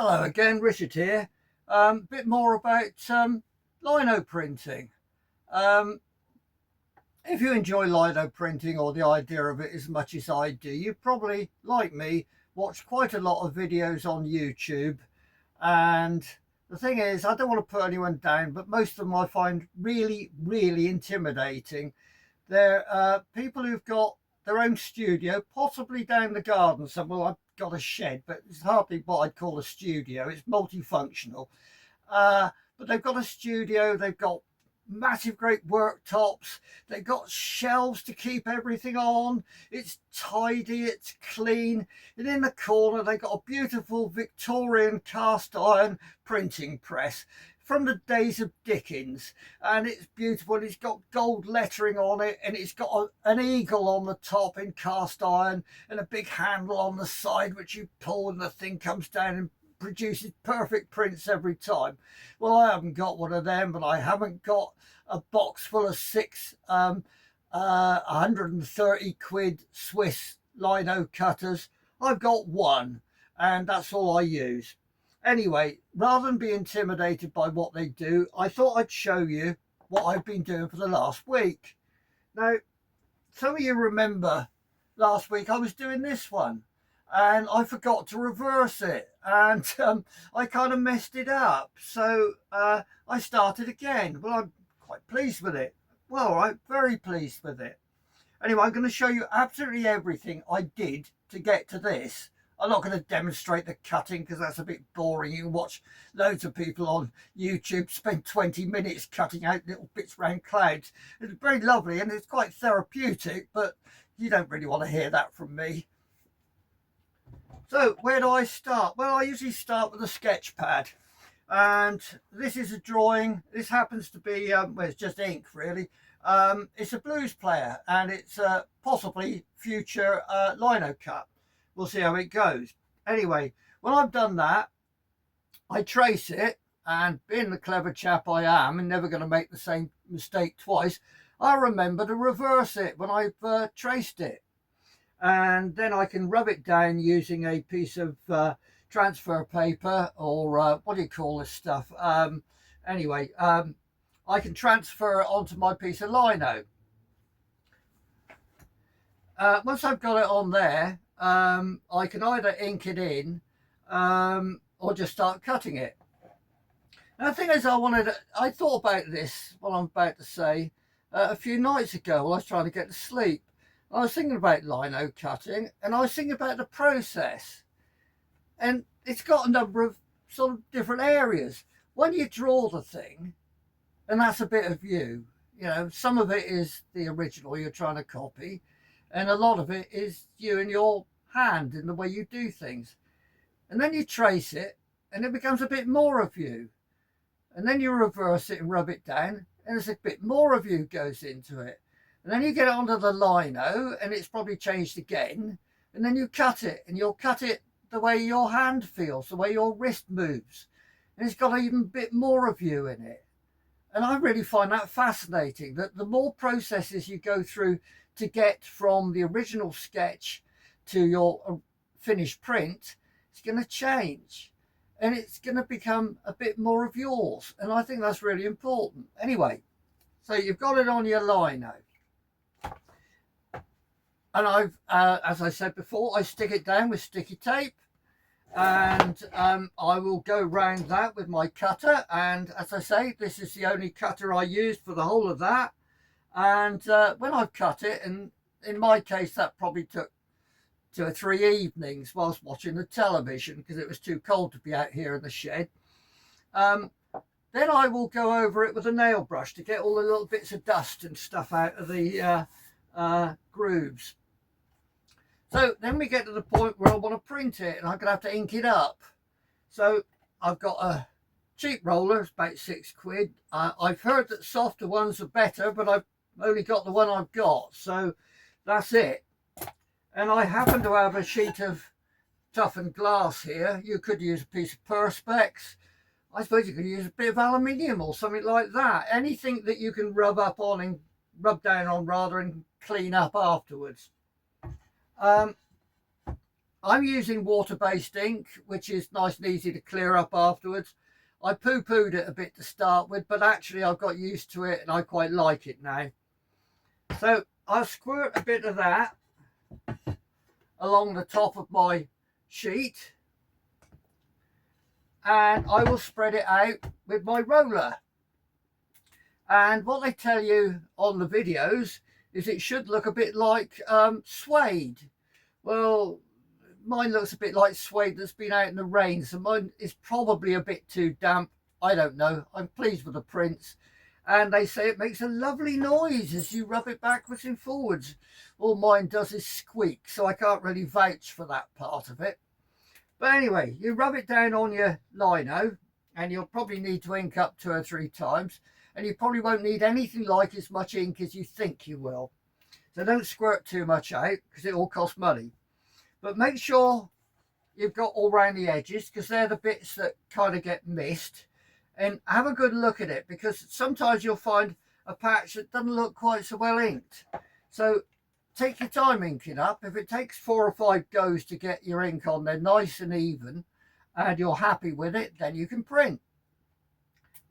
Hello again, Richard here. Bit more about lino printing. Um, if you enjoy lino printing or the idea of it as much as I do, you probably, like me, watch quite a lot of videos on YouTube. And the thing is, I don't want to put anyone down, but most of them I find really intimidating. They're people who've got their own studio, possibly down the garden somewhere. Well, I've got a shed, but it's hardly what I'd call a studio. It's multifunctional. Uh, but they've got a studio, they've got massive great worktops, they've got shelves to keep everything on, it's tidy, it's clean, and in the corner they've got a beautiful Victorian cast iron printing press from the days of Dickens, and it's beautiful, and it's got gold lettering on it, and it's got an eagle on the top in cast iron and a big handle on the side which you pull and the thing comes down and produces perfect prints every time. Well, I haven't got one of them, but I haven't got a box full of six 130 quid Swiss lino cutters. I've got one, and that's all I use. Anyway, rather than be intimidated by what they do, I thought I'd show you what I've been doing for the last week. Now, some of you remember last week I was doing this one, and I forgot to reverse it, and I kind of messed it up. So I started again. Well, I'm quite pleased with it. Well, all right, very pleased with it. Anyway, I'm going to show you absolutely everything I did to get to this. I'm not going to demonstrate the cutting because that's a bit boring. You can watch loads of people on YouTube spend 20 minutes cutting out little bits around clouds. It's very lovely and it's quite therapeutic, but you don't really want to hear that from me. So where do I start? Well, I usually start with a sketch pad, and this is a drawing. This happens to be well, it's just ink really. It's a blues player, and it's possibly future lino cut. We'll see how it goes. Anyway, when I've done that, I trace it, and being the clever chap I am and never going to make the same mistake twice, I remember to reverse it when I've traced it. And then I can rub it down using a piece of transfer paper, or what do you call this stuff? Anyway, I can transfer it onto my piece of lino. Once I've got it on there, I can either ink it in or just start cutting it. And the thing is, I thought about this, what I'm about to say, a few nights ago while I was trying to get to sleep. I was thinking about lino cutting, and I was thinking about the process, and it's got a number of sort of different areas. When you draw the thing, and that's a bit of you know, some of it is the original you're trying to copy, and a lot of it is you and your hand in the way you do things. And then you trace it, and it becomes a bit more of you. And then you reverse it and rub it down, and there's a bit more of you goes into it. And then you get it onto the lino, and it's probably changed again. And then you cut it, and you'll cut it the way your hand feels, the way your wrist moves. And it's got even a bit more of you in it. And I really find that fascinating, that the more processes you go through to get from the original sketch to your finished print, it's going to change. And it's going to become a bit more of yours. And I think that's really important. Anyway, so you've got it on your lino. And I've, as I said before, I stick it down with sticky tape, and I will go round that with my cutter. And as I say, this is the only cutter I used for the whole of that. And when I've cut it, and in my case that probably took 2 or 3 evenings whilst watching the television because it was too cold to be out here in the shed, then I will go over it with a nail brush to get all the little bits of dust and stuff out of the grooves. So then we get to the point where I want to print it, and I'm going to have to ink it up. So I've got a cheap roller, it's about 6 quid. I've heard that softer ones are better, but I've only got the one I've got, so that's it. And I happen to have a sheet of toughened glass here. You could use a piece of perspex. I suppose you could use a bit of aluminium or something like that. Anything that you can rub up on and rub down on rather and clean up afterwards. I'm using water-based ink, which is nice and easy to clear up afterwards. I poo-pooed it a bit to start with, but actually I've got used to it and I quite like it now. So I'll squirt a bit of that along the top of my sheet, and I will spread it out with my roller. And what they tell you on the videos is it should look a bit like suede. Well, mine looks a bit like suede that's been out in the rain, so mine is probably a bit too damp. I don't know. I'm pleased with the prints, and they say it makes a lovely noise as you rub it backwards and forwards. All mine does is squeak, so I can't really vouch for that part of it. But anyway, you rub it down on your lino, and you'll probably need to ink up 2 or 3 times, and you probably won't need anything like as much ink as you think you will. So don't squirt too much out, because it all costs money. But make sure you've got all around the edges, because they're the bits that kind of get missed. And have a good look at it, because sometimes you'll find a patch that doesn't look quite so well inked. So take your time inking up. If it takes 4 or 5 goes to get your ink on there nice and even, and you're happy with it, then you can print.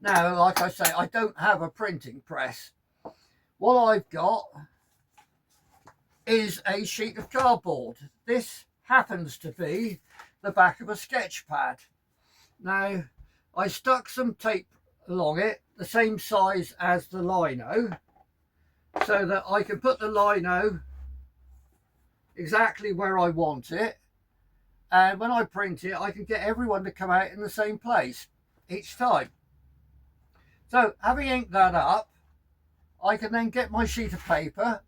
Now, like I say, I don't have a printing press. What I've got is a sheet of cardboard. This happens to be the back of a sketch pad. Now, I stuck some tape along it, the same size as the lino, so that I can put the lino exactly where I want it, and when I print it I can get everyone to come out in the same place each time. So having inked that up, I can then get my sheet of paper.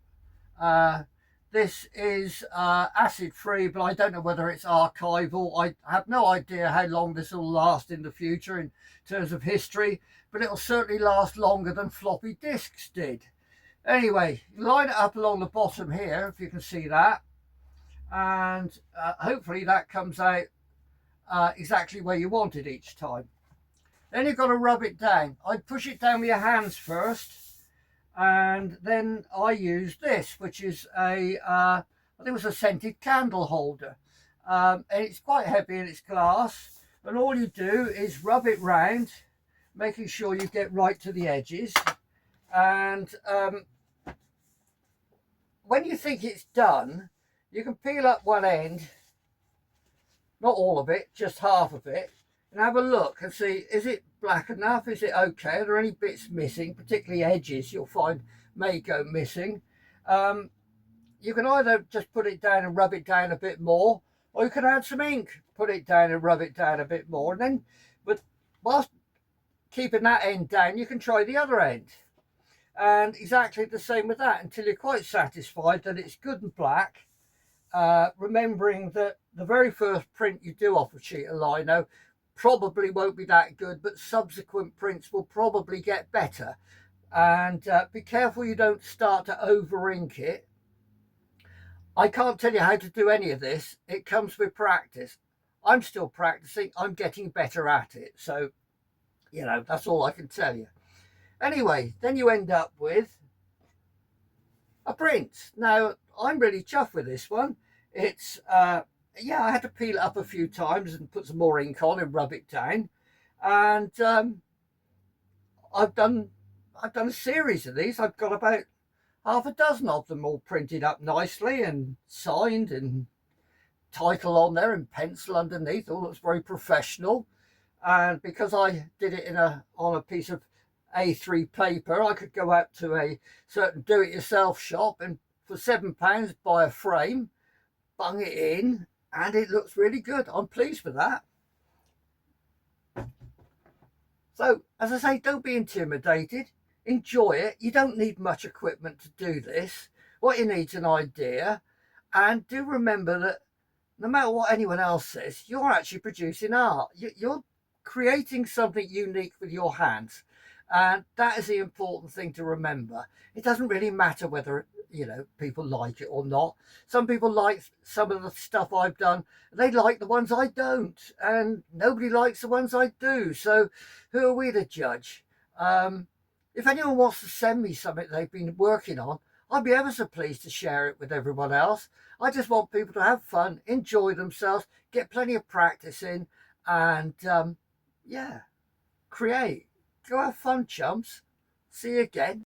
This is acid free, but I don't know whether it's archival. I have no idea how long this will last in the future in terms of history, but it'll certainly last longer than floppy disks did. Anyway, line it up along the bottom here, if you can see that, and hopefully that comes out exactly where you want it each time. Then you've got to rub it down. I'd push it down with your hands first, and then I use this, which is a I think it was a scented candle holder, and it's quite heavy and it's glass, and all you do is rub it round, making sure you get right to the edges. And when you think it's done, you can peel up one end, not all of it, just half of it, and have a look and see, is it black enough? Is it okay? Are there any bits missing? Particularly edges you'll find may go missing. You can either just put it down and rub it down a bit more, or you can add some ink, put it down and rub it down a bit more, and then, but whilst keeping that end down, you can try the other end. And exactly the same with that until you're quite satisfied that it's good and black. Remembering that the very first print you do off a sheet of lino probably won't be that good, but subsequent prints will probably get better. And be careful you don't start to over ink it. I can't tell you how to do any of this. It comes with practice. I'm still practicing. I'm getting better at it. So, you know, that's all I can tell you. Anyway, then you end up with a print. Now, I'm really chuffed with this one. It's yeah, I had to peel it up a few times and put some more ink on and rub it down. And I've done a series of these. I've got about half a dozen of them all printed up nicely and signed and title on there and pencil underneath. All looks very professional. And because I did it on a piece of A3 paper, I could go out to a certain do-it-yourself shop and for £7 buy a frame, bung it in, and it looks really good. I'm pleased with that. So, as I say, don't be intimidated. Enjoy it. You don't need much equipment to do this. What you need is an idea. And do remember that no matter what anyone else says, you're actually producing art. You're creating something unique with your hands. And that is the important thing to remember. It doesn't really matter whether, you know, people like it or not. Some people like some of the stuff I've done. They like the ones I don't. And nobody likes the ones I do. So who are we to judge? If anyone wants to send me something they've been working on, I'd be ever so pleased to share it with everyone else. I just want people to have fun, enjoy themselves, get plenty of practice in, and yeah, create. Go have fun, chumps. See you again.